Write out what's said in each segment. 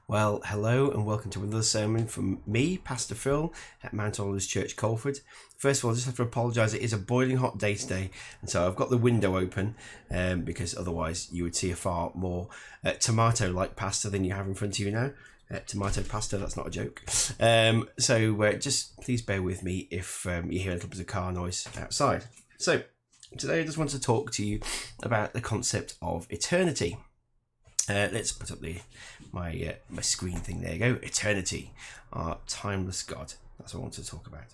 Well, hello and welcome to another sermon from me, Pastor Phil, at Mount Olives Church, Colford. First of all, I just have to apologise. It is a boiling hot day today, and so I've got the window open because otherwise you would see a far more tomato-like pasta than you have in front of you now. Tomato pasta, that's not a joke. So just please bear with me if you hear a little bit of car noise outside. So today I just want to talk to you about the concept of eternity. Let's put up my screen thing. There you go. Eternity, our timeless God. That's what I want to talk about.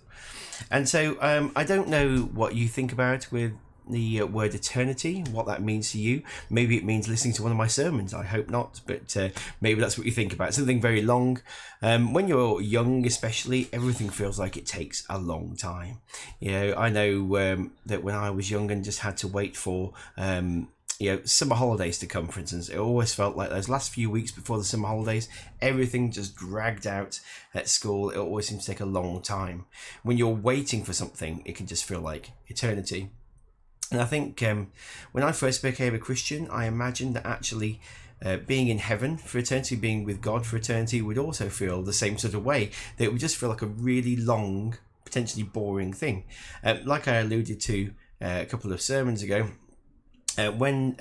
And so I don't know what you think about with the word eternity, what that means to you. Maybe it means listening to one of my sermons. I hope not, but maybe that's what you think about. Something very long. When you're young, especially, everything feels like it takes a long time. I know that when I was young and just had to wait for summer holidays to come, for instance, it always felt like those last few weeks before the summer holidays, everything just dragged out at school. It always seems to take a long time. When you're waiting for something, it can just feel like eternity. And I think when I first became a Christian, I imagined that actually being in heaven for eternity, being with God for eternity, would also feel the same sort of way. That it would just feel like a really long, potentially boring thing. Like I alluded to a couple of sermons ago, when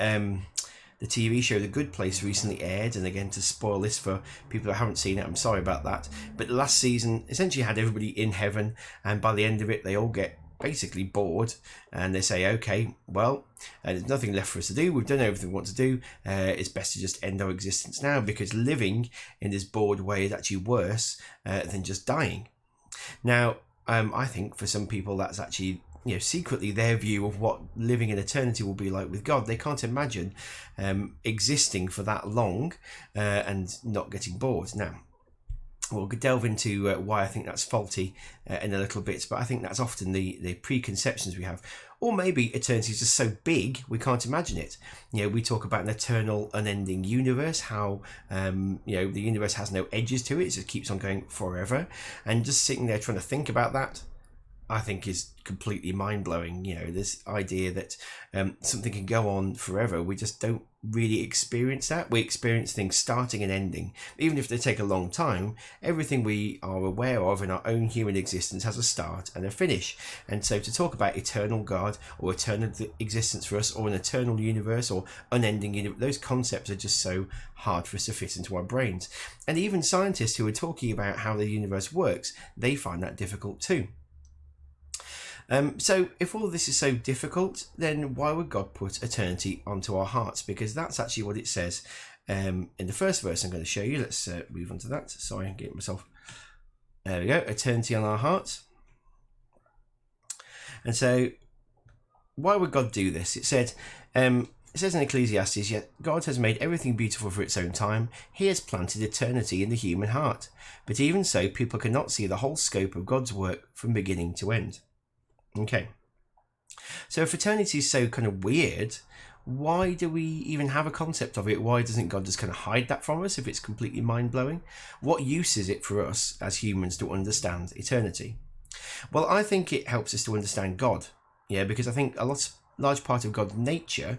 the TV show The Good Place recently aired, and again, to spoil this for people who haven't seen it, I'm sorry about that, but the last season essentially had everybody in heaven, and by the end of it they all get basically bored and they say, okay, well, there's nothing left for us to do, we've done everything we want to do, it's best to just end our existence now, because living in this bored way is actually worse than just dying. Now I think for some people that's actually secretly their view of what living in eternity will be like with God. They can't imagine existing for that long and not getting bored. Now, we'll delve into why I think that's faulty in a little bit, but I think that's often the preconceptions we have. Or maybe eternity is just so big we can't imagine it. We talk about an eternal, unending universe, how the universe has no edges to it, it just keeps on going forever. And just sitting there trying to think about that, I think, is completely mind-blowing. This idea that something can go on forever, we just don't really experience that. We experience things starting and ending. Even if they take a long time, everything we are aware of in our own human existence has a start and a finish. And so to talk about eternal God or eternal existence for us, or an eternal universe or unending universe, those concepts are just so hard for us to fit into our brains. And even scientists who are talking about how the universe works, they find that difficult too. So if all of this is so difficult, then why would God put eternity onto our hearts? Because that's actually what it says in the first verse I'm going to show you. Let's move on to that. Sorry, I'm getting myself... There we go, eternity on our hearts. And so why would God do this? It says in Ecclesiastes, yet God has made everything beautiful for its own time. He has planted eternity in the human heart. But even so, people cannot see the whole scope of God's work from beginning to end. Okay, so if eternity is so kind of weird, why do we even have a concept of it? Why doesn't God just kind of hide that from us if it's completely mind-blowing? What use is it for us as humans to understand eternity? Well, I think it helps us to understand God, because I think a large part of God's nature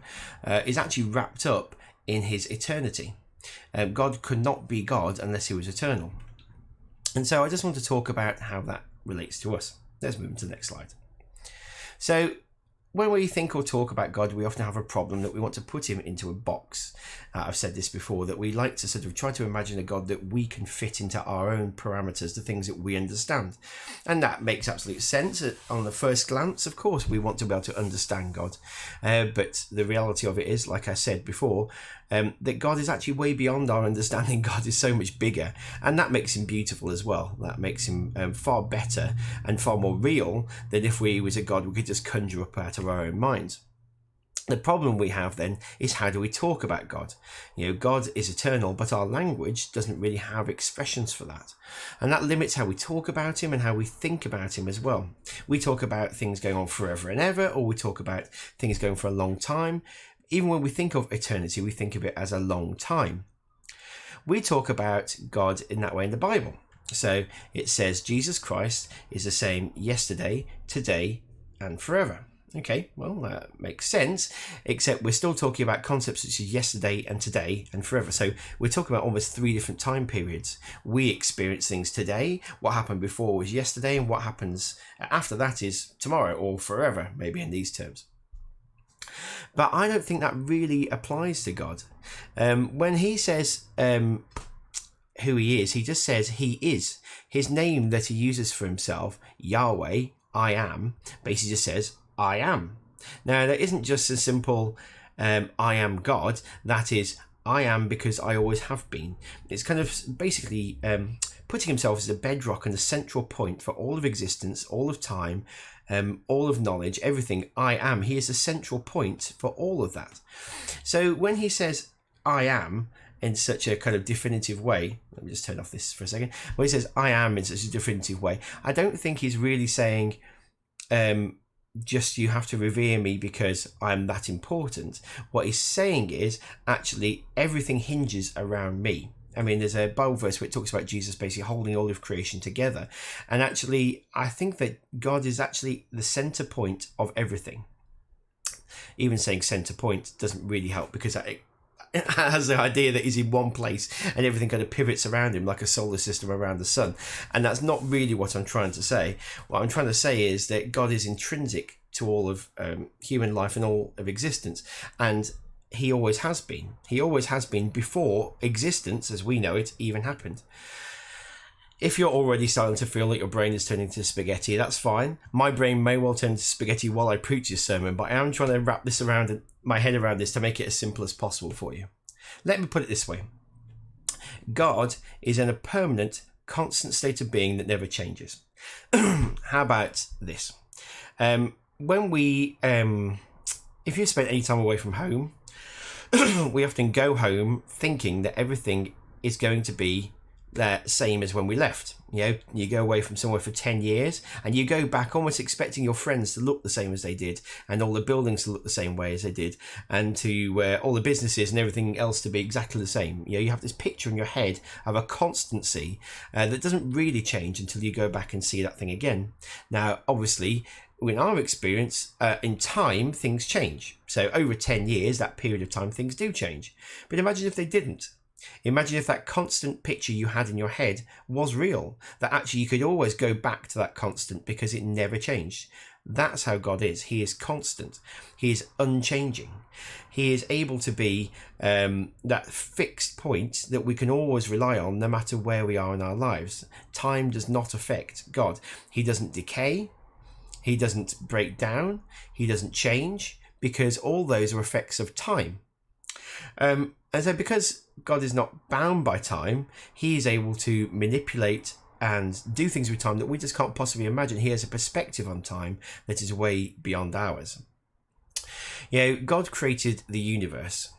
is actually wrapped up in his eternity. God could not be God unless he was eternal. And so I just want to talk about how that relates to us. Let's move on to the next slide. So when we think or talk about God, we often have a problem that we want to put him into a box. I've said this before, that we like to sort of try to imagine a God that we can fit into our own parameters, the things that we understand. And that makes absolute sense. On the first glance, of course, we want to be able to understand God. But the reality of it is, like I said before, that God is actually way beyond our understanding. God is so much bigger, and that makes him beautiful as well. That makes him far better and far more real than if we was a God we could just conjure up out of our own minds. The problem we have then is, how do we talk about God? God is eternal, but our language doesn't really have expressions for that. And that limits how we talk about him and how we think about him as well. We talk about things going on forever and ever, or we talk about things going for a long time. Even when we think of eternity, we think of it as a long time. We talk about God in that way in the Bible. So it says Jesus Christ is the same yesterday, today, and forever. Okay, well, that makes sense, except we're still talking about concepts such as yesterday and today and forever. So we're talking about almost 3 different time periods. We experience things today, what happened before was yesterday, and what happens after that is tomorrow or forever, maybe in these terms. But I don't think that really applies to God. When he says who he is, he just says he is. His name that he uses for himself, Yahweh, I am, basically just says, I am. Now, that isn't just a simple I am God. That is, I am because I always have been. It's kind of basically putting himself as a bedrock and a central point for all of existence, all of time, all of knowledge, everything. I am. He is a central point for all of that. So when he says I am in such a kind of definitive way, let me just turn off this for a second. When he says I am in such a definitive way, I don't think he's really saying just you have to revere me because I'm that important. What he's saying is actually everything hinges around me. I mean, there's a Bible verse where it talks about Jesus basically holding all of creation together. And actually, I think that God is actually the center point of everything. Even saying center point doesn't really help because it has the idea that he's in one place and everything kind of pivots around him like a solar system around the sun. And that's not really what I'm trying to say. What I'm trying to say is that God is intrinsic to all of human life and all of existence. And he always has been. He always has been before existence, as we know it, even happened. If you're already starting to feel that your brain is turning to spaghetti, that's fine. My brain may well turn to spaghetti while I preach this sermon, but I am trying to wrap this around my head around this to make it as simple as possible for you. Let me put it this way. God is in a permanent, constant state of being that never changes. How about this? When we, if you spend any time away from home, we often go home thinking that everything is going to be the same as when we left. You know, you go away from somewhere for 10 years and you go back almost expecting your friends to look the same as they did and all the buildings to look the same way as they did and to all the businesses and everything else to be exactly the same. You know, you have this picture in your head of a constancy that doesn't really change until you go back and see that thing again. Now, obviously, in our experience, in time, things change. So over 10 years, that period of time, things do change. But imagine if they didn't. Imagine if that constant picture you had in your head was real, that actually you could always go back to that constant because it never changed. That's how God is. He is constant. He is unchanging. He is able to be that fixed point that we can always rely on no matter where we are in our lives. Time does not affect God. He doesn't decay. He doesn't break down. He doesn't change because all those are effects of time. And so because God is not bound by time, he is able to manipulate and do things with time that we just can't possibly imagine. He has a perspective on time that is way beyond ours. You know, God created the universe,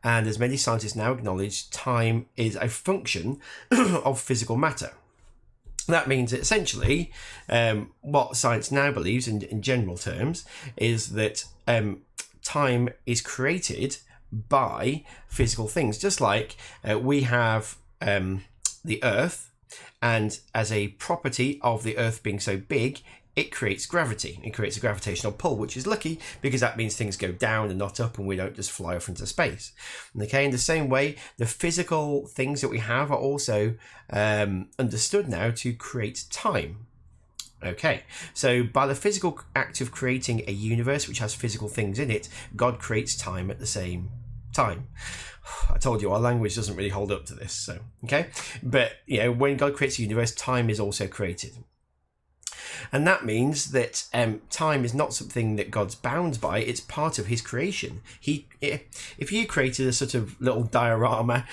and as many scientists now acknowledge, time is a function of physical matter. That means that essentially what science now believes in general terms is that time is created by physical things, just like we have the earth, and as a property of the earth being so big, it creates gravity. It creates a gravitational pull, which is lucky because that means things go down and not up and we don't just fly off into space. Okay, in the same way, the physical things that we have are also understood now to create time. Okay, so by the physical act of creating a universe which has physical things in it, God creates time at the same time. I told you our language doesn't really hold up to this, so okay. But you know, when God creates a universe, time is also created. And that means that time is not something that God's bound by, it's part of his creation. If you created a sort of little diorama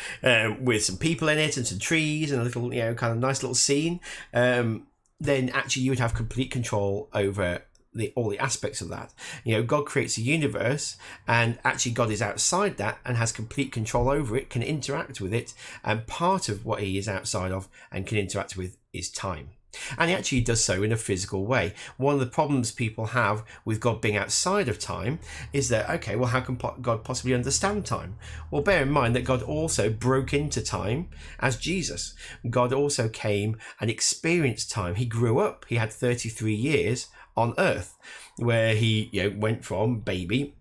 with some people in it and some trees and a little, you know, kind of nice little scene, then actually you would have complete control over all the aspects of that. You know, God creates a universe and actually God is outside that and has complete control over it, can interact with it, and part of what he is outside of and can interact with is time. And he actually does so in a physical way. One of the problems people have with God being outside of time is that, okay, well, how can God possibly understand time? Well, bear in mind that God also broke into time as Jesus. God also came and experienced time. He grew up. He had 33 years on earth, where he went from baby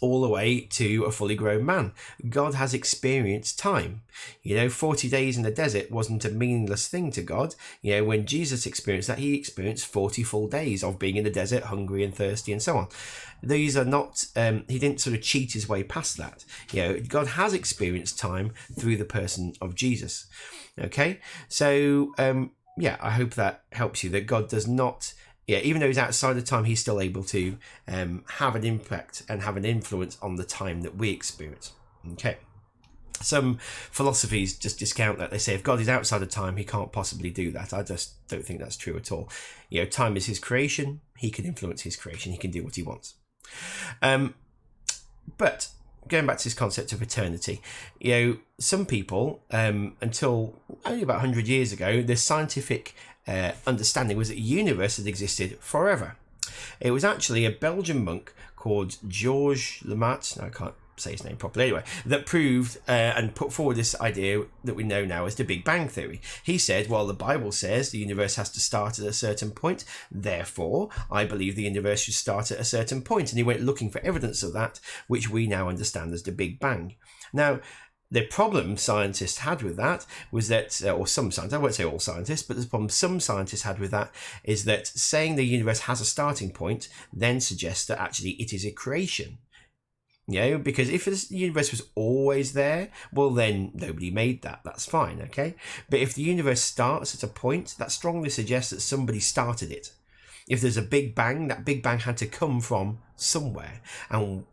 all the way to a fully grown man. God has experienced time. 40 days in the desert wasn't a meaningless thing to God. When Jesus experienced that, he experienced 40 full days of being in the desert, hungry and thirsty and so on. These are not, he didn't sort of cheat his way past that. God has experienced time through the person of Jesus. Okay, so I hope that helps you, that God does not, even though he's outside of time, he's still able to have an impact and have an influence on the time that we experience. Okay. Some philosophies just discount that. They say if God is outside of time, he can't possibly do that. I just don't think that's true at all. Time is his creation. He can influence his creation. He can do what he wants. But going back to this concept of eternity, some people, until only about 100 years ago, the scientific understanding was that the universe had existed forever. It was actually a Belgian monk called Georges Lemaître, I can't say his name properly anyway, that proved and put forward this idea that we know now as the Big Bang Theory. He said, well, the Bible says the universe has to start at a certain point, therefore I believe the universe should start at a certain point. And he went looking for evidence of that, which we now understand as the Big Bang. Now, the problem scientists had with that was that, or some scientists, I won't say all scientists, but the problem some scientists had with that is that saying the universe has a starting point then suggests that actually it is a creation. Because if the universe was always there, well, then nobody made that. That's fine, okay? But if the universe starts at a point, that strongly suggests that somebody started it. If there's a Big Bang, that Big Bang had to come from somewhere. And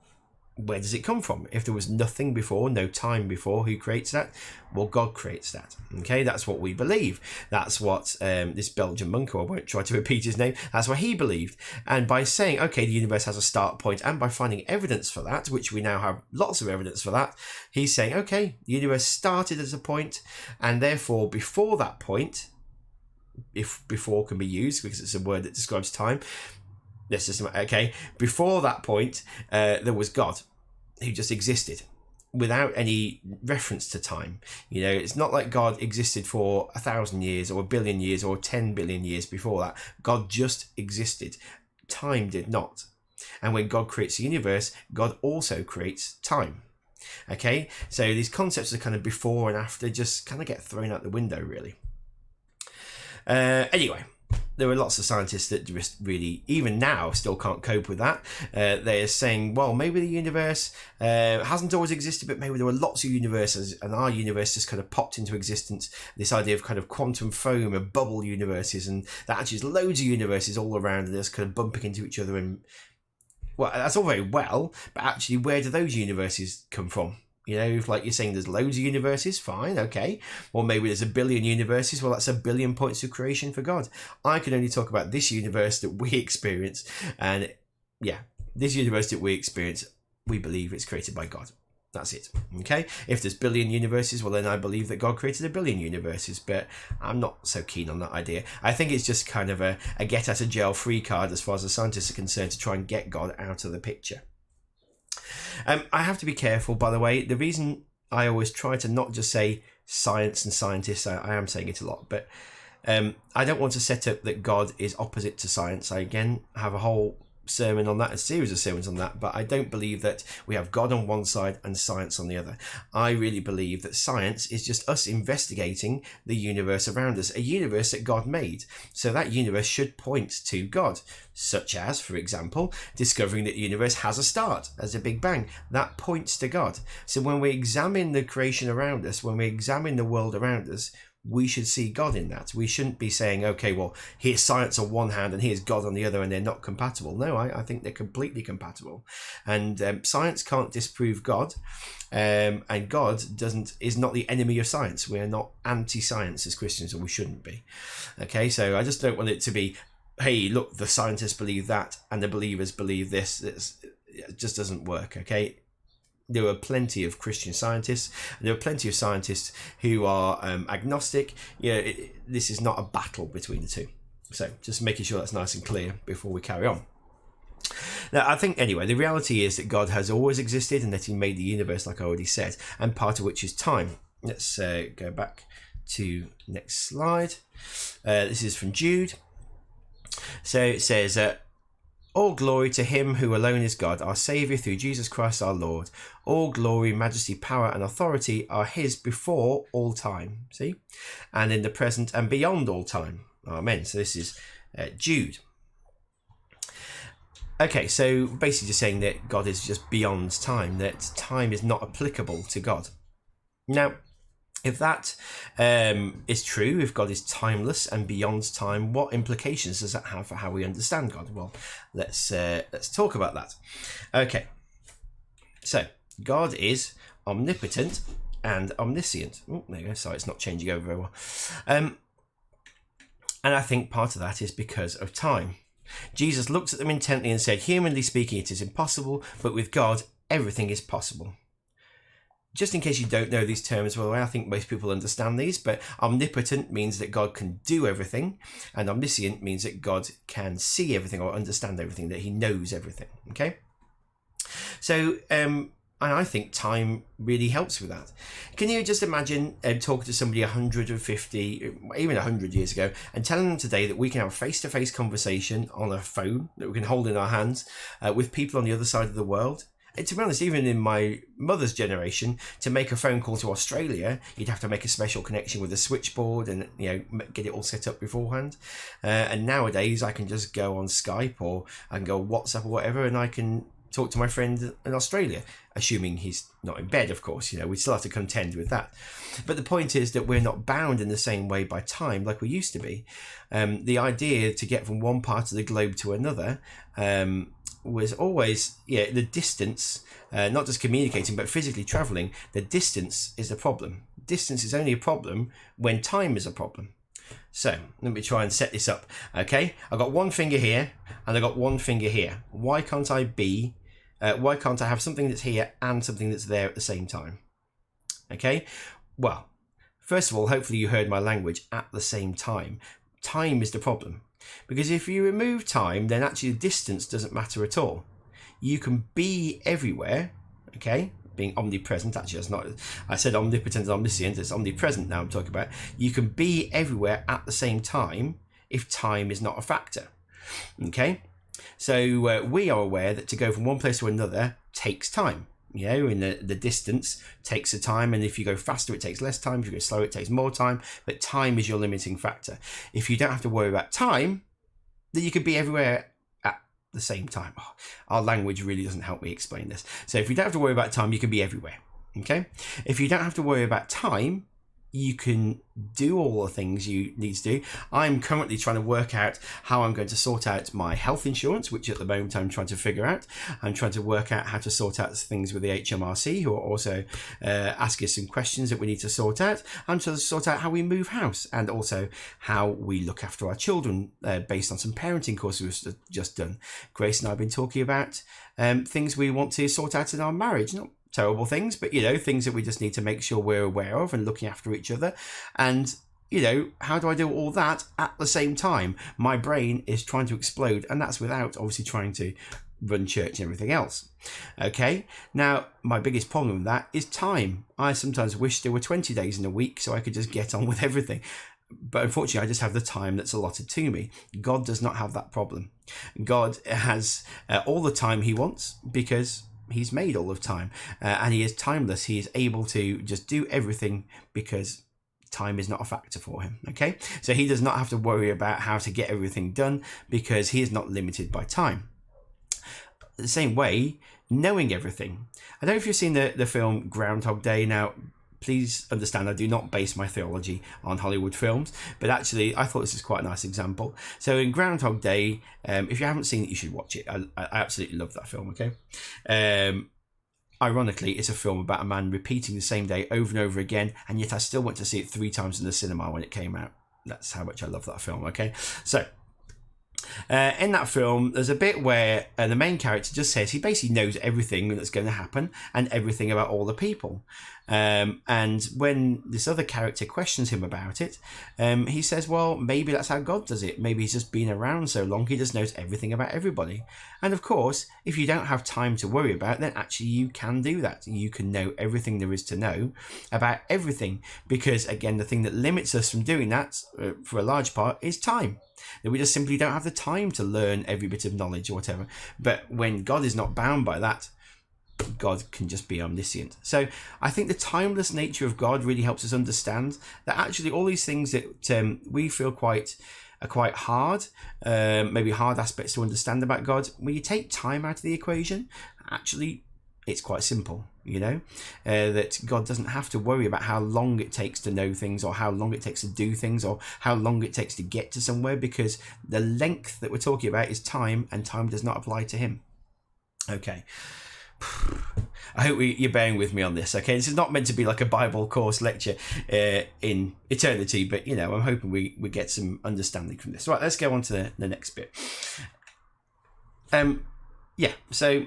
where does it come from? If there was nothing before, no time before, who creates that? Well, God creates that. Okay, that's what we believe. That's what this Belgian monk, who I won't try to repeat his name, that's what he believed. And by saying, okay, the universe has a start point, and by finding evidence for that, which we now have lots of evidence for that, he's saying, okay, the universe started as a point, and therefore before that point, if before can be used because it's a word that describes time, before that point, there was God who just existed without any reference to time. It's not like God existed for 1,000 years or 1 billion years or 10 billion years before that. God just existed. Time did not. And when God creates the universe, God also creates time. Okay, so these concepts are kind of before and after just kind of get thrown out the window, really. Anyway, there are lots of scientists that just really, even now, still can't cope with that. They're saying, well, maybe the universe hasn't always existed, but maybe there were lots of universes, and our universe just kind of popped into existence. This idea of kind of quantum foam, of bubble universes, and that actually is loads of universes all around, and they're just kind of bumping into each other. And well, that's all very well, but actually, where do those universes come from? If like you're saying there's loads of universes, fine, okay. Or maybe there's 1 billion universes, well, that's 1 billion points of creation for God. I can only talk about this universe that we experience. And this universe that we experience, we believe it's created by God. That's it, okay. If there's 1 billion universes, well, then I believe that God created 1 billion universes, but I'm not so keen on that idea. I think it's just kind of a get out of jail free card as far as the scientists are concerned to try and get God out of the picture. I have to be careful, by the way. The reason I always try to not just say science and scientists, I am saying it a lot, but I don't want to set up that God is opposite to science. I, again, have a whole sermon on that, a series of sermons on that, but I don't believe that we have God on one side and science on the other. I really believe that science is just us investigating the universe around us, a universe that God made. So that universe should point to God, such as, for example, discovering that the universe has a start, as a Big Bang. That points to God. So when we examine the creation around us, when we examine the world around us, we should see God in that. We shouldn't be saying, okay, well, here's science on one hand and here's God on the other, and they're not compatible. No, I think they're completely compatible. And science can't disprove God, and God is not the enemy of science. We're not anti-science as Christians, or we shouldn't be. Okay, so I just don't want it to be, hey, look, the scientists believe that and the believers believe this. It just doesn't work, okay? There are plenty of Christian scientists, and there are plenty of scientists who are agnostic. This is not a battle between the two. So just making sure that's nice and clear before we carry on. Now, I think, anyway, the reality is that God has always existed and that he made the universe, like I already said, and part of which is time. Let's go back to next slide. This is from Jude. So it says, all glory to him who alone is God, our Saviour, through Jesus Christ our Lord. All glory, majesty, power and authority are his before all time. See? And in the present and beyond all time. Amen. So this is Jude. Okay, so basically just saying that God is just beyond time, that time is not applicable to God. Now, if that is true, if God is timeless and beyond time, what implications does that have for how we understand God? Well, let's talk about that. Okay, so God is omnipotent and omniscient. Oh, there you go. Sorry, it's not changing over very well. And I think part of that is because of time. Jesus looked at them intently and said, humanly speaking, it is impossible, but with God, everything is possible. Just in case you don't know these terms well, I think most people understand these, but omnipotent means that God can do everything, and omniscient means that God can see everything or understand everything, that he knows everything, okay? So, and I think time really helps with that. Can you just imagine talking to somebody 150, even 100 years ago, and telling them today that we can have a face-to-face conversation on a phone that we can hold in our hands with people on the other side of the world? To be honest, even in my mother's generation, to make a phone call to Australia, you'd have to make a special connection with a switchboard and get it all set up beforehand. And nowadays, I can just go on Skype or I can go WhatsApp or whatever, and I can talk to my friend in Australia, assuming he's not in bed, of course. We still have to contend with that. But the point is that we're not bound in the same way by time like we used to be. The idea to get from one part of the globe to another was always, the distance, not just communicating, but physically traveling. The distance is the problem. Distance is only a problem when time is a problem. So let me try and set this up. Okay, I've got one finger here and I've got one finger here. Why can't I have something that's here and something that's there at the same time? Okay, well, first of all, hopefully you heard my language, at the same time. Time is the problem. Because if you remove time, then actually the distance doesn't matter at all. You can be everywhere, okay? Being omnipresent, actually, that's not, I said omnipotent and omniscient, it's omnipresent now I'm talking about. You can be everywhere at the same time if time is not a factor, okay? So we are aware that to go from one place to another takes time. And the distance takes a time, and if you go faster, it takes less time. If you go slower, it takes more time. But time is your limiting factor. If you don't have to worry about time, then you could be everywhere at the same time. Our language really doesn't help me explain this. So if you don't have to worry about time, you can be everywhere. Okay? If you don't have to worry about time, you can do all the things you need to do. I'm currently trying to work out how I'm going to sort out my health insurance, which at the moment I'm trying to figure out. I'm trying to work out how to sort out things with the HMRC, who are also asking us some questions that we need to sort out. I'm trying to sort out how we move house and also how we look after our children based on some parenting courses we've just done. Grace and I have been talking about things we want to sort out in our marriage. Not terrible things, but things that we just need to make sure we're aware of and looking after each other. And how do I do all that at the same time? My brain is trying to explode, and that's without obviously trying to run church and everything else. Okay, now my biggest problem with that is time. I sometimes wish there were 20 days in a week so I could just get on with everything. But unfortunately, I just have the time that's allotted to me. God does not have that problem. God has all the time he wants because he's made all of time, and he is timeless. He is able to just do everything because time is not a factor for him. Okay, so he does not have to worry about how to get everything done because he is not limited by time. The same way, knowing everything. I don't know if you've seen the film Groundhog Day. Now, please understand, I do not base my theology on Hollywood films, but actually I thought this is quite a nice example. So in Groundhog Day, if you haven't seen it, you should watch it. I absolutely love that film, okay? Ironically, it's a film about a man repeating the same day over and over again, and yet I still went to see it 3 times in the cinema when it came out. That's how much I love that film, okay? So, in that film, there's a bit where the main character just says he basically knows everything that's going to happen and everything about all the people. And when this other character questions him about it, he says, well, maybe that's how God does it. Maybe he's just been around so long, he just knows everything about everybody. And of course, if you don't have time to worry about, then actually you can do that. You can know everything there is to know about everything. Because again, the thing that limits us from doing that for a large part is time. that we just simply don't have the time to learn every bit of knowledge or whatever. But when God is not bound by that, God can just be omniscient. So I think the timeless nature of God really helps us understand that actually all these things that we feel are quite hard, maybe hard aspects to understand about God, when you take time out of the equation, actually it's quite simple, that God doesn't have to worry about how long it takes to know things or how long it takes to do things or how long it takes to get to somewhere, because the length that we're talking about is time, and time does not apply to him. Okay. I hope you're bearing with me on this. Okay, this is not meant to be like a Bible course lecture in eternity, but I'm hoping we get some understanding from this. Right, let's go on to the next bit. So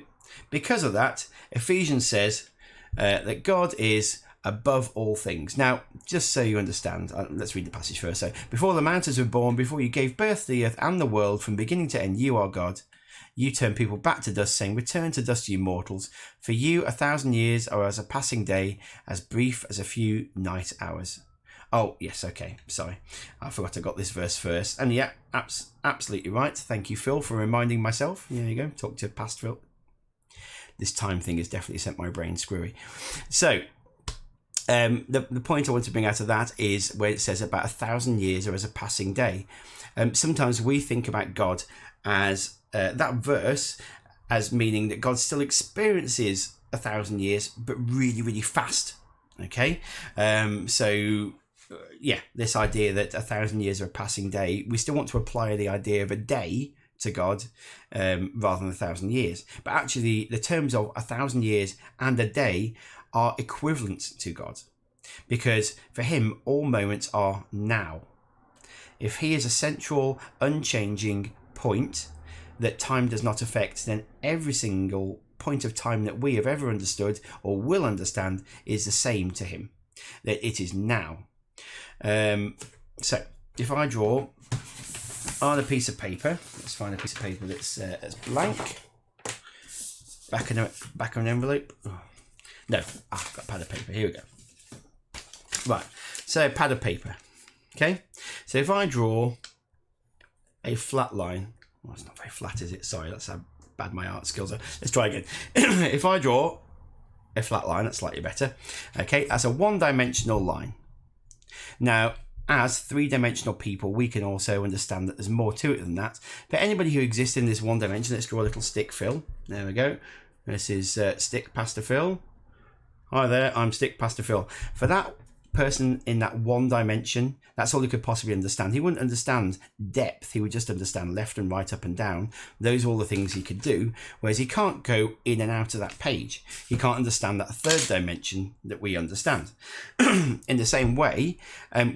because of that, Ephesians says that God is above all things. Now, just so you understand, let's read the passage first. So, before the mountains were born, before you gave birth to the earth and the world, from beginning to end, you are God. You turn people back to dust, saying, return to dust, you mortals. For you, 1,000 years are as a passing day, as brief as a few night hours. Oh, yes, okay, sorry. I forgot I got this verse first. And yeah, absolutely right. Thank you, Phil, for reminding myself. There you go, talk to past Phil. This time thing has definitely sent my brain squirry. So, the point I want to bring out of that is where it says about 1,000 years are as a passing day. Sometimes we think about God as that verse as meaning that God still experiences 1,000 years, but really, really fast. Okay, this idea that 1,000 years are a passing day, we still want to apply the idea of a day to God rather than 1,000 years. But actually, the terms of 1,000 years and a day are equivalent to God, because for him, all moments are now. If he is a central, unchanging point that time does not affect, then every single point of time that we have ever understood or will understand is the same to him, that it is now. So if I draw on a piece of paper, let's find a piece of paper that's blank, back of an envelope. No, I've got a pad of paper. Here we go. Right, so pad of paper. Okay, so if I draw a flat line, well, it's not very flat, is it? Sorry, that's how bad my art skills are. Let's try again. If I draw a flat line, that's slightly better. Okay, that's a one-dimensional line. Now, as three-dimensional people, we can also understand that there's more to it than that. But anybody who exists in this one dimension, let's draw a little stick Phil. There we go. This is Stick Pastor Phil. Hi there, I'm Stick Pastor Phil. For that person in that one dimension, that's all he could possibly understand. He wouldn't understand depth, he would just understand left and right, up and down. Those are all the things he could do, whereas he can't go in and out of that page. He can't understand that third dimension that we understand. In the same way,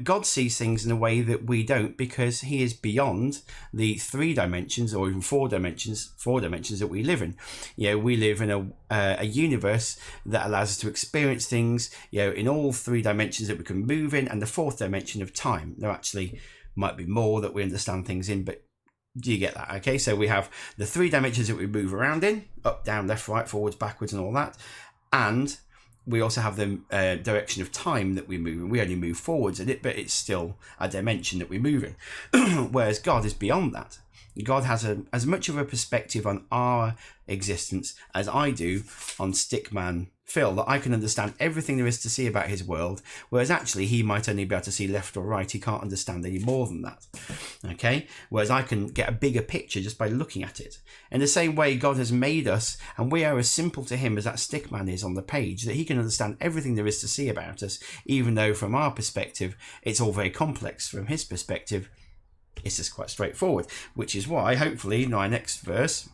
God sees things in a way that we don't, because he is beyond the 3 dimensions or even 4 dimensions that we live in. We live in a universe that allows us to experience things in all 3 dimensions that we can move in, and the 4th dimension of time. There actually might be more that we understand things in, but do you get that? Okay, so we have the 3 dimensions that we move around in, up, down, left, right, forwards, backwards, and all that, and we also have the direction of time that we move in. We only move forwards in it, but it's still a dimension that we move in. Whereas God is beyond that. God has as much of a perspective on our existence as I do on Stickman Phil, that I can understand everything there is to see about his world, whereas actually he might only be able to see left or right. He can't understand any more than that. Okay? Whereas I can get a bigger picture just by looking at it. In the same way, God has made us, and we are as simple to him as that Stickman is on the page, that he can understand everything there is to see about us, even though from our perspective, it's all very complex. From his perspective, it's just quite straightforward, which is why, hopefully, in our next verse,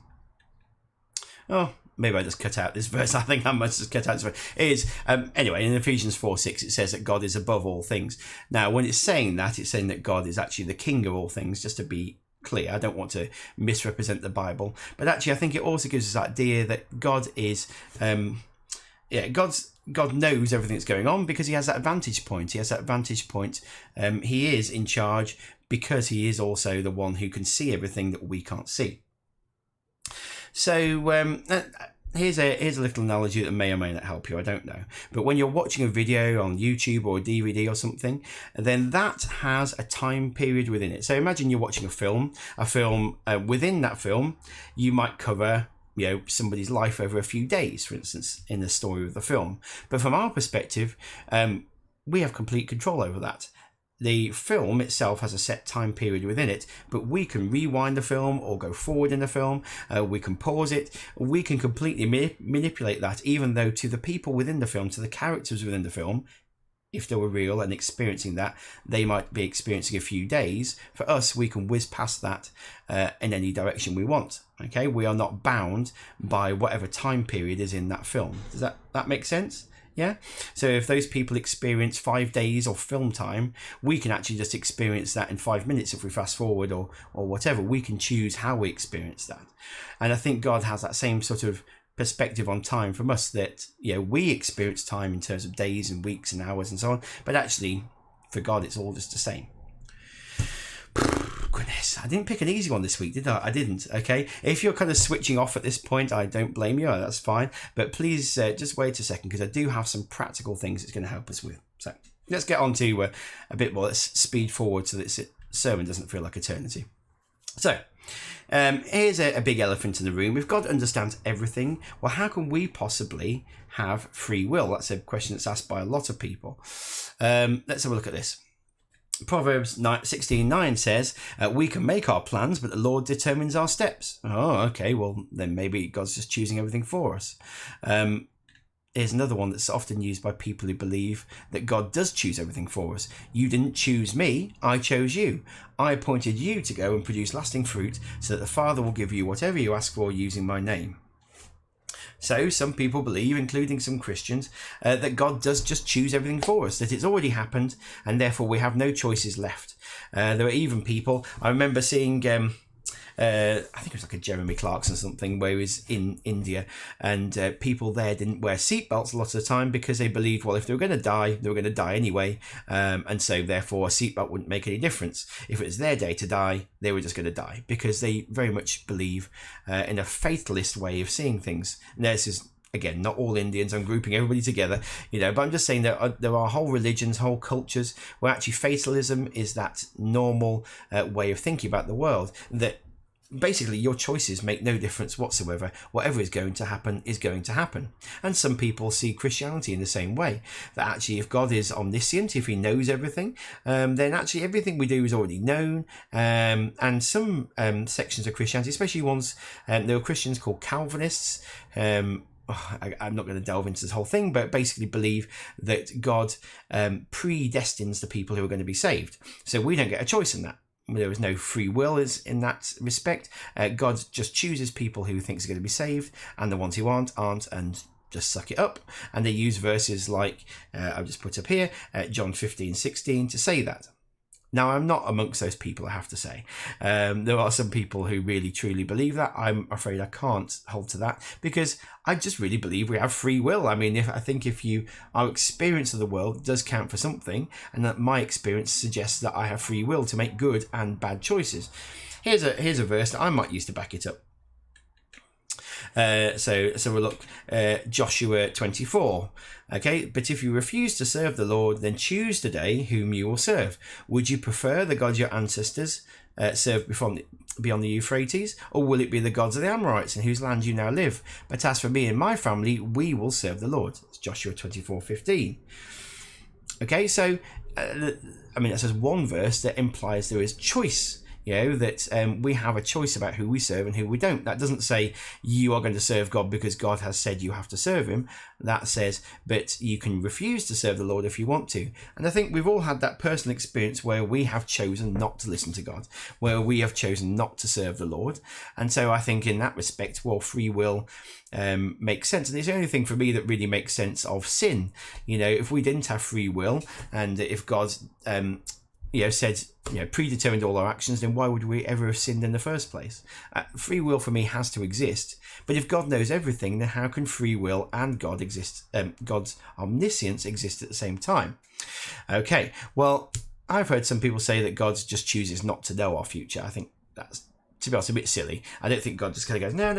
maybe I just cut out this verse. I think I must just cut out this verse. Anyway, in Ephesians 4:6, it says that God is above all things. Now, when it's saying that, it's saying that God is actually the king of all things, just to be clear. I don't want to misrepresent the Bible. But actually, I think it also gives us the idea that God is... God knows everything that's going on because he has that vantage point. He is in charge because he is also the one who can see everything that we can't see. So here's a little analogy that may or may not help you, I don't know. But when you're watching a video on YouTube or a DVD or something, then that has a time period within it. So imagine you're watching a film. Within that film, you might cover somebody's life over a few days, for instance, in the story of the film. But from our perspective, we have complete control over that. The film itself has a set time period within it, but we can rewind the film or go forward in the film. We can pause it. We can completely manipulate that, even though to the people within the film, to the characters within the film, if they were real and experiencing that, they might be experiencing a few days. For us, we can whiz past that in any direction we want. Okay, we are not bound by whatever time period is in that film. Does that make sense? Yeah. So if those people experience 5 days of film time, we can actually just experience that in 5 minutes if we fast forward or whatever. We can choose how we experience that. And I think God has that same sort of perspective on time from us, that we experience time in terms of days and weeks and hours and so on. But actually, for God, it's all just the same. Goodness, I didn't pick an easy one this week, did I? I didn't. Okay, if you're kind of switching off at this point, I don't blame you. That's fine. But please just wait a second, because I do have some practical things it's going to help us with. So let's get on to a bit more. Let's speed forward so that this sermon doesn't feel like eternity. So here's a big elephant in the room. If God understands everything, well, how can we possibly have free will? That's a question that's asked by a lot of people. Let's have a look at this. Proverbs 16:9 says, we can make our plans, but the Lord determines our steps. Oh, okay, well, then maybe God's just choosing everything for us. Here's another one that's often used by people who believe that God does choose everything for us. You didn't choose me, I chose you. I appointed you to go and produce lasting fruit, so that the Father will give you whatever you ask for using my name. So some people believe, including some Christians, that God does just choose everything for us, that it's already happened, and therefore we have no choices left. There are even people, I remember seeing, I think it was like a Jeremy Clarkson something, where he was in India, and people there didn't wear seatbelts a lot of the time because they believed, well, if they were going to die, they were going to die anyway, and so therefore a seatbelt wouldn't make any difference. If it was their day to die, they were just going to die, because they very much believe in a fatalist way of seeing things. Now, this is, again, not all Indians, I'm grouping everybody together, but I'm just saying that there are whole religions, whole cultures where actually fatalism is that normal way of thinking about the world, that basically your choices make no difference whatsoever. Whatever is going to happen is going to happen. And some people see Christianity in the same way, that actually if God is omniscient, if he knows everything, then actually everything we do is already known. And some sections of Christianity, especially ones, there were Christians called Calvinists, I'm not going to delve into this whole thing, but basically believe that God predestines the people who are going to be saved. So we don't get a choice in that. There is no free will in that respect. God just chooses people who he thinks are going to be saved, and the ones who aren't, and just suck it up. And they use verses like, I've just put up here, John 15:16 to say that. Now, I'm not amongst those people, I have to say. There are some people who really, truly believe that. I'm afraid I can't hold to that, because I just really believe we have free will. I mean, I think our experience of the world does count for something, and that my experience suggests that I have free will to make good and bad choices. Here's a verse that I might use to back it up. So we'll look, Joshua 24. Okay, but if you refuse to serve the Lord, then choose today whom you will serve. Would you prefer the gods your ancestors served beyond the Euphrates, or will it be the gods of the Amorites in whose land you now live? But as for me and my family, we will serve the Lord. It's Joshua 24:15. Okay, so that's just one verse that implies there is choice. That we have a choice about who we serve and who we don't. That doesn't say you are going to serve God because God has said you have to serve him. That says, but you can refuse to serve the Lord if you want to. And I think we've all had that personal experience where we have chosen not to listen to God, where we have chosen not to serve the Lord. And so I think in that respect, well, free will makes sense. And it's the only thing for me that really makes sense of sin. If we didn't have free will, and if God said, predetermined all our actions, then why would we ever have sinned in the first place? Free will for me has to exist. But if God knows everything, then how can free will and God exist? God's omniscience exist at the same time. Okay, well, I've heard some people say that God just chooses not to know our future. I think that's to be honest, a bit silly. I don't think God just kind of goes, no,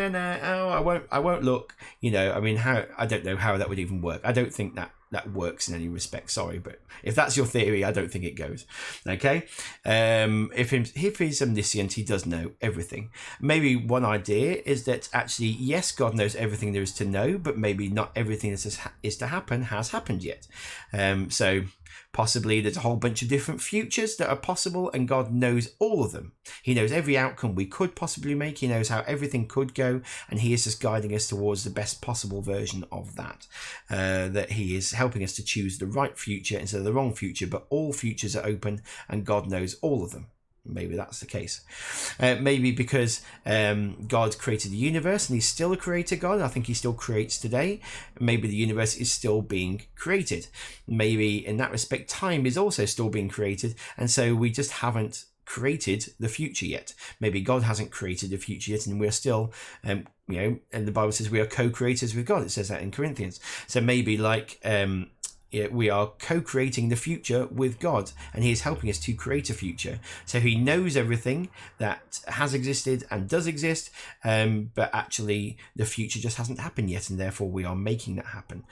oh, I won't look. I mean, I don't know how that would even work. I don't think that works in any respect. Sorry, but if that's your theory, I don't think it goes. Okay, if he's omniscient, he does know everything. Maybe one idea is that actually, yes, God knows everything there is to know, but maybe not everything that is to happen has happened yet. So possibly there's a whole bunch of different futures that are possible, and God knows all of them. He knows every outcome we could possibly make. He knows how everything could go, and he is just guiding us towards the best possible version of that. That he is helping us to choose the right future instead of the wrong future, but all futures are open and God knows all of them. Maybe that's the case. Maybe because God created the universe and he's still a creator God. I think he still creates today. Maybe the universe is still being created. Maybe in that respect, time is also still being created. And so we just haven't created the future yet. Maybe God hasn't created the future yet, and we're still, and the Bible says we are co-creators with God. It says that in Corinthians. So maybe we are co-creating the future with God, and he is helping us to create a future. So he knows everything that has existed and does exist, but actually the future just hasn't happened yet, and therefore we are making that happen.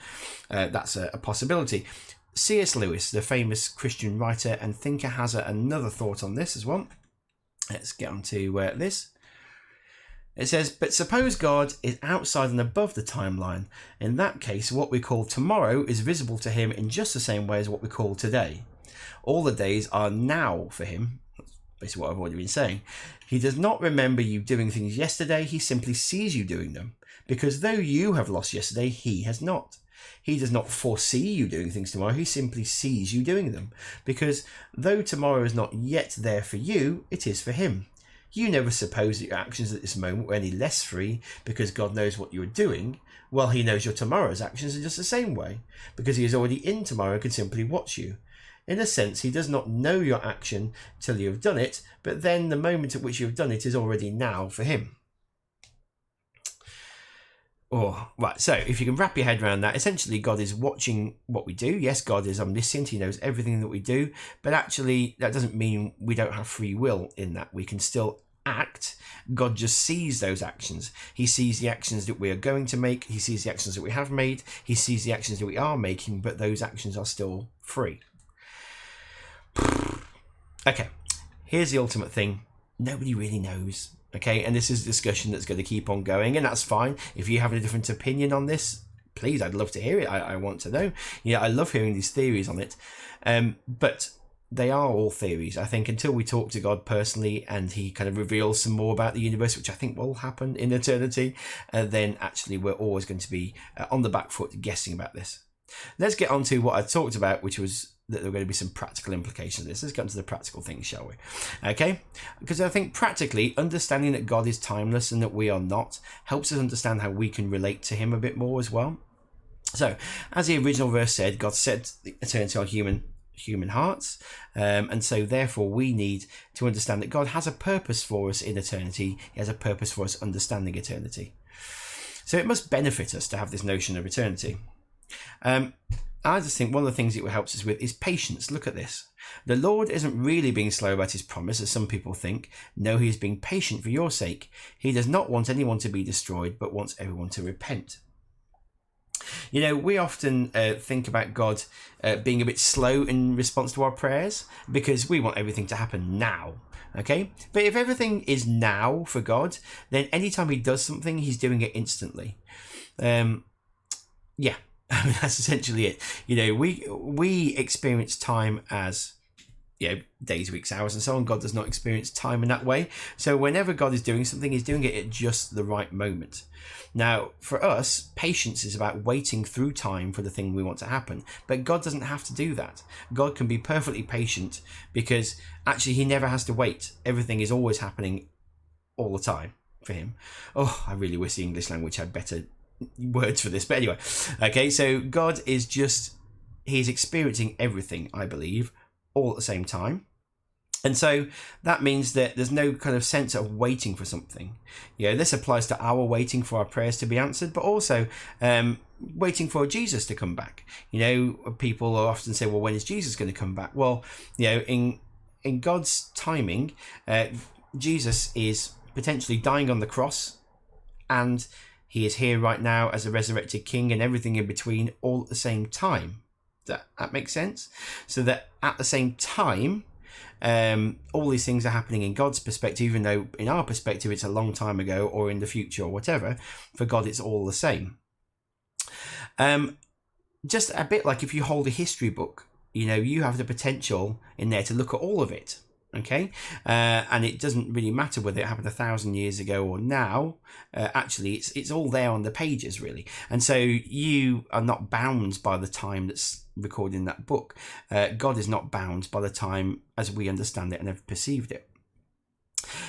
That's a possibility. C.S. Lewis, the famous Christian writer and thinker, has another thought on this as well. Let's get on to this. It says, but suppose God is outside and above the timeline. In that case, what we call tomorrow is visible to him in just the same way as what we call today. All the days are now for him. That's basically what I've already been saying. He does not remember you doing things yesterday. He simply sees you doing them. Because though you have lost yesterday, he has not. He does not foresee you doing things tomorrow. He simply sees you doing them. Because though tomorrow is not yet there for you, it is for him. You never suppose that your actions at this moment were any less free because God knows what you are doing. Well, he knows your tomorrow's actions in just the same way, because he is already in tomorrow and can simply watch you. In a sense, he does not know your action till you have done it, but then the moment at which you have done it is already now for him. Right, so if you can wrap your head around that, essentially God is watching what we do. Yes, God is omniscient, he knows everything that we do, but actually that doesn't mean we don't have free will in that. We can still act. God just sees those actions. He sees the actions that we are going to make, he sees the actions that we have made, he sees the actions that we are making, but those actions are still free. Okay, here's the ultimate thing. Nobody really knows. Okay, and this is a discussion that's going to keep on going, and that's fine. If you have a different opinion on this, please, I'd love to hear it. I want to know. I love hearing these theories on it. But they are all theories. I think until we talk to God personally and he kind of reveals some more about the universe, which I think will happen in eternity, then actually we're always going to be on the back foot guessing about this. Let's get on to what I talked about, which was that there are going to be some practical implications of this. Let's get into the practical things, shall we? Okay? Because I think practically understanding that God is timeless and that we are not helps us understand how we can relate to him a bit more as well. So, as the original verse said, God set eternity on human hearts, and so therefore we need to understand that God has a purpose for us in eternity. He has a purpose for us understanding eternity. So it must benefit us to have this notion of eternity. I just think one of the things it helps us with is patience. Look at this. The Lord isn't really being slow about his promise, as some people think. No, he is being patient for your sake. He does not want anyone to be destroyed, but wants everyone to repent. We often think about God being a bit slow in response to our prayers because we want everything to happen now. Okay? But if everything is now for God, then anytime he does something, he's doing it instantly. Yeah. That's essentially it. We experience time as days, weeks, hours, and so on. God does not experience time in that way. So whenever God is doing something, he's doing it at just the right moment. Now, for us, patience is about waiting through time for the thing we want to happen. But God doesn't have to do that. God can be perfectly patient because actually he never has to wait. Everything is always happening all the time for him. I really wish the English language had better words for this, but anyway, okay, so God is he's experiencing everything, I believe, all at the same time, and so that means that there's no kind of sense of waiting for something. This applies to our waiting for our prayers to be answered, but also waiting for Jesus to come back. People often say, well, when is Jesus going to come back? Well, in God's timing, Jesus is potentially dying on the cross, and he is here right now as a resurrected king, and everything in between, all at the same time. That makes sense? So that at the same time, all these things are happening in God's perspective, even though in our perspective it's a long time ago or in the future or whatever. For God, it's all the same. Just a bit like if you hold a history book, you have the potential in there to look at all of it. Okay, and it doesn't really matter whether it happened 1,000 years ago or now. Actually, it's all there on the pages, really. And so you are not bound by the time that's recorded in that book. God is not bound by the time as we understand it and have perceived it.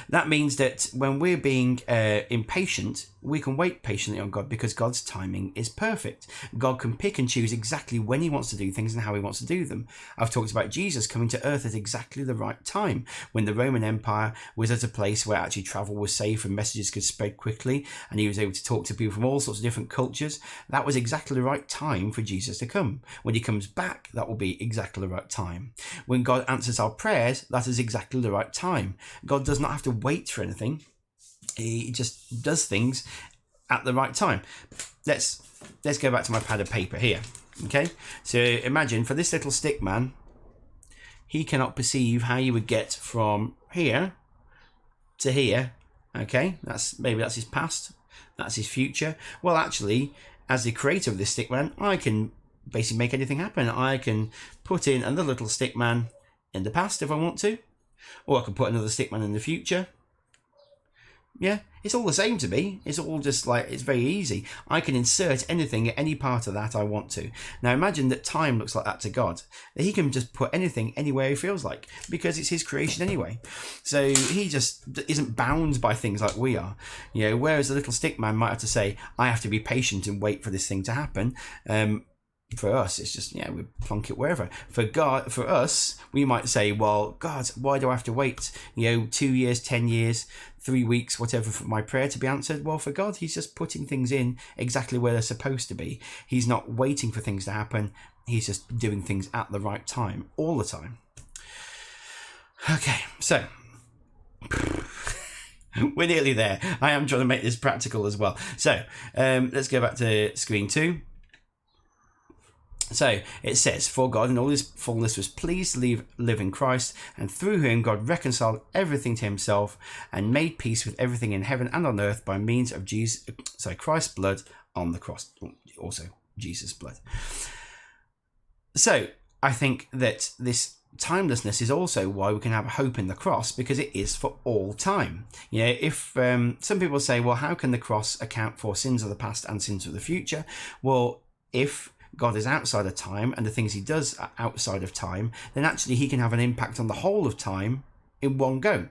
That means that when we're being impatient, we can wait patiently on God because God's timing is perfect. God can pick and choose exactly when he wants to do things and how he wants to do them. I've talked about Jesus coming to earth at exactly the right time, when the Roman Empire was at a place where actually travel was safe and messages could spread quickly, and he was able to talk to people from all sorts of different cultures. That was exactly the right time for Jesus to come. When he comes back, that will be exactly the right time. When God answers our prayers, that is exactly the right time. God does not have to wait for anything. He just does things at the right time. Let's go back to my pad of paper here. Okay, so imagine for this little stick man, he cannot perceive how you would get from here to here. Okay, that's his past, that's his future. Well, actually, as the creator of this stick man, I can basically make anything happen. I can put in another little stick man in the past if I want to, or I can put another stick man in the future. Yeah, it's all the same to me. It's all just like, it's very easy. I can insert anything at any part of that I want to. Now imagine that time looks like that to God. He can just put anything anywhere he feels like, because it's his creation anyway. So he just isn't bound by things like we are. Whereas the little stick man might have to say, I have to be patient and wait for this thing to happen. For us, it's just, we plonk it wherever. For God, for us, we might say, well, God, why do I have to wait, 2 years, 10 years, 3 weeks, whatever, for my prayer to be answered? Well, for God, he's just putting things in exactly where they're supposed to be. He's not waiting for things to happen. He's just doing things at the right time, all the time. Okay, so we're nearly there. I am trying to make this practical as well. So let's go back to screen 2. So it says, for God in all his fullness was pleased to live in Christ, and through whom God reconciled everything to himself and made peace with everything in heaven and on earth by means of Christ's blood on the cross, also Jesus' blood. So I think that this timelessness is also why we can have hope in the cross, because it is for all time. If some people say, well, how can the cross account for sins of the past and sins of the future? Well, if God is outside of time and the things he does are outside of time, then actually he can have an impact on the whole of time in one go.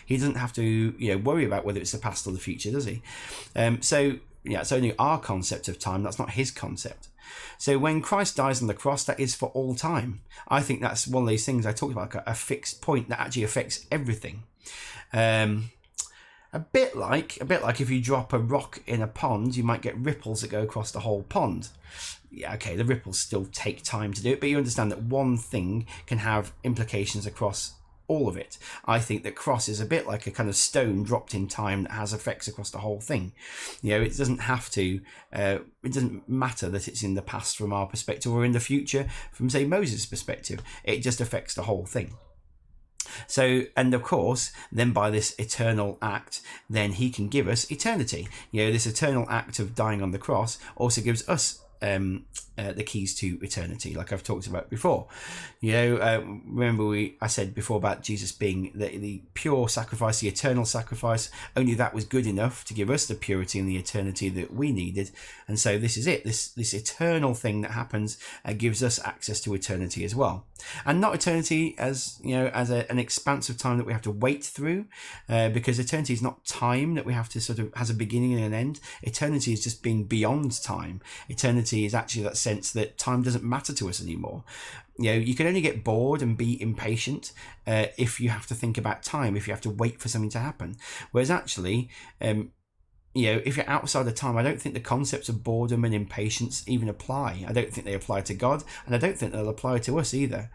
He doesn't have to worry about whether it's the past or the future, does he? So it's only our concept of time, that's not his concept. So when Christ dies on the cross, that is for all time. I think that's one of these things I talked about, a fixed point that actually affects everything. A bit like if you drop a rock in a pond, you might get ripples that go across the whole pond. Yeah, okay, the ripples still take time to do it, but you understand that one thing can have implications across all of it. I think that cross is a bit like a kind of stone dropped in time that has effects across the whole thing. It doesn't have to, it doesn't matter that it's in the past from our perspective or in the future from, say, Moses' perspective. It just affects the whole thing. So, and of course, then by this eternal act, then he can give us eternity. This eternal act of dying on the cross also gives us the keys to eternity, like I've talked about before. Remember I said before about Jesus being the pure sacrifice, the eternal sacrifice. Only that was good enough to give us the purity and the eternity that we needed. And so this is it. This eternal thing that happens gives us access to eternity as well, and not eternity as an expanse of time that we have to wait through, because eternity is not time that we have to sort of has a beginning and an end. Eternity is just being beyond time. Eternity is actually that sense that time doesn't matter to us anymore. You can only get bored and be impatient if you have to think about time, if you have to wait for something to happen. Whereas actually, if you're outside of time, I don't think the concepts of boredom and impatience even apply. I don't think they apply to God, and I don't think they'll apply to us either.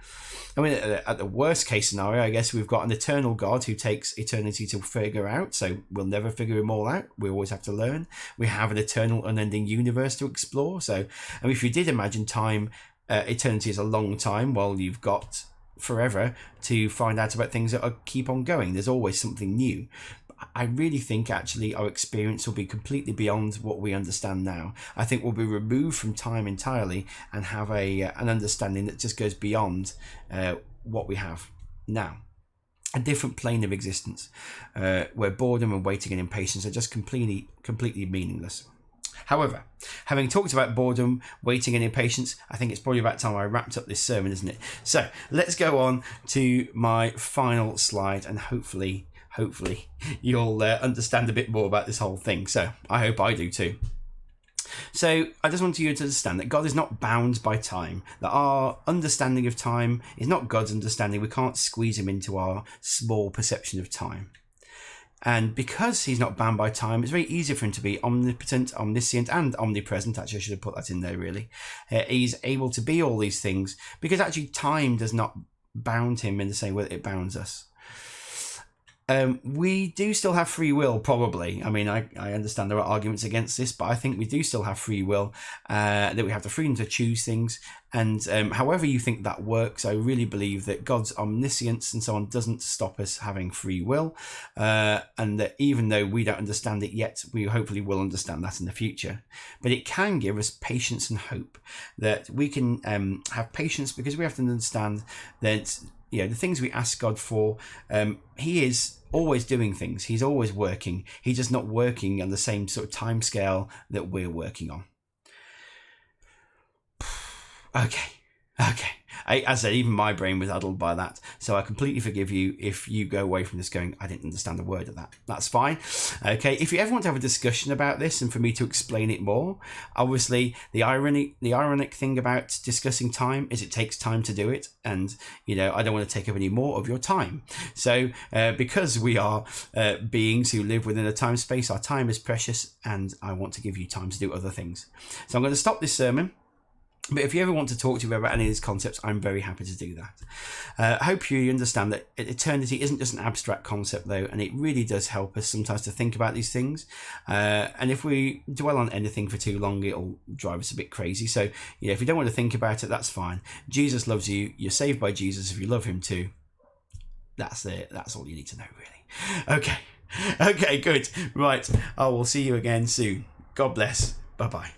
I mean, at the worst case scenario, I guess we've got an eternal God who takes eternity to figure out, so we'll never figure him all out. We always have to learn. We have an eternal, unending universe to explore. So, and if you did imagine time, eternity is a long time, well, you've got forever to find out about things that keep on going. There's always something new. I really think actually our experience will be completely beyond what we understand now. I think we'll be removed from time entirely and have an understanding that just goes beyond what we have now. A different plane of existence where boredom and waiting and impatience are just completely meaningless. However, having talked about boredom, waiting and impatience, I think it's probably about time I wrapped up this sermon, isn't it? So let's go on to my final slide, and hopefully you'll understand a bit more about this whole thing. So I hope I do too. So I just want you to understand that God is not bound by time, that our understanding of time is not God's understanding. We can't squeeze him into our small perception of time. And because he's not bound by time, it's very easy for him to be omnipotent, omniscient, and omnipresent. Actually, I should have put that in there, really. He's able to be all these things because actually time does not bound him in the same way that it bounds us. We do still have free will, probably. I mean, I understand there are arguments against this, but I think we do still have free will, that we have the freedom to choose things. And however you think that works, I really believe that God's omniscience and so on doesn't stop us having free will. And that even though we don't understand it yet, we hopefully will understand that in the future. But it can give us patience and hope, that we can have patience because we have to understand that the things we ask God for, he is always doing things. He's always working. He's just not working on the same sort of time scale that we're working on. Okay. As I said, even my brain was addled by that. So I completely forgive you if you go away from this going, I didn't understand a word of that. That's fine. Okay. If you ever want to have a discussion about this and for me to explain it more, obviously the ironic thing about discussing time is it takes time to do it. And, I don't want to take up any more of your time. So because we are beings who live within a time space, our time is precious and I want to give you time to do other things. So I'm going to stop this sermon. But if you ever want to talk to me about any of these concepts, I'm very happy to do that. I hope you understand that eternity isn't just an abstract concept, though, and it really does help us sometimes to think about these things. And if we dwell on anything for too long, it'll drive us a bit crazy. So, if you don't want to think about it, that's fine. Jesus loves you. You're saved by Jesus if you love him too. That's it. That's all you need to know, really. Okay, good. Right. I will see you again soon. God bless. Bye-bye.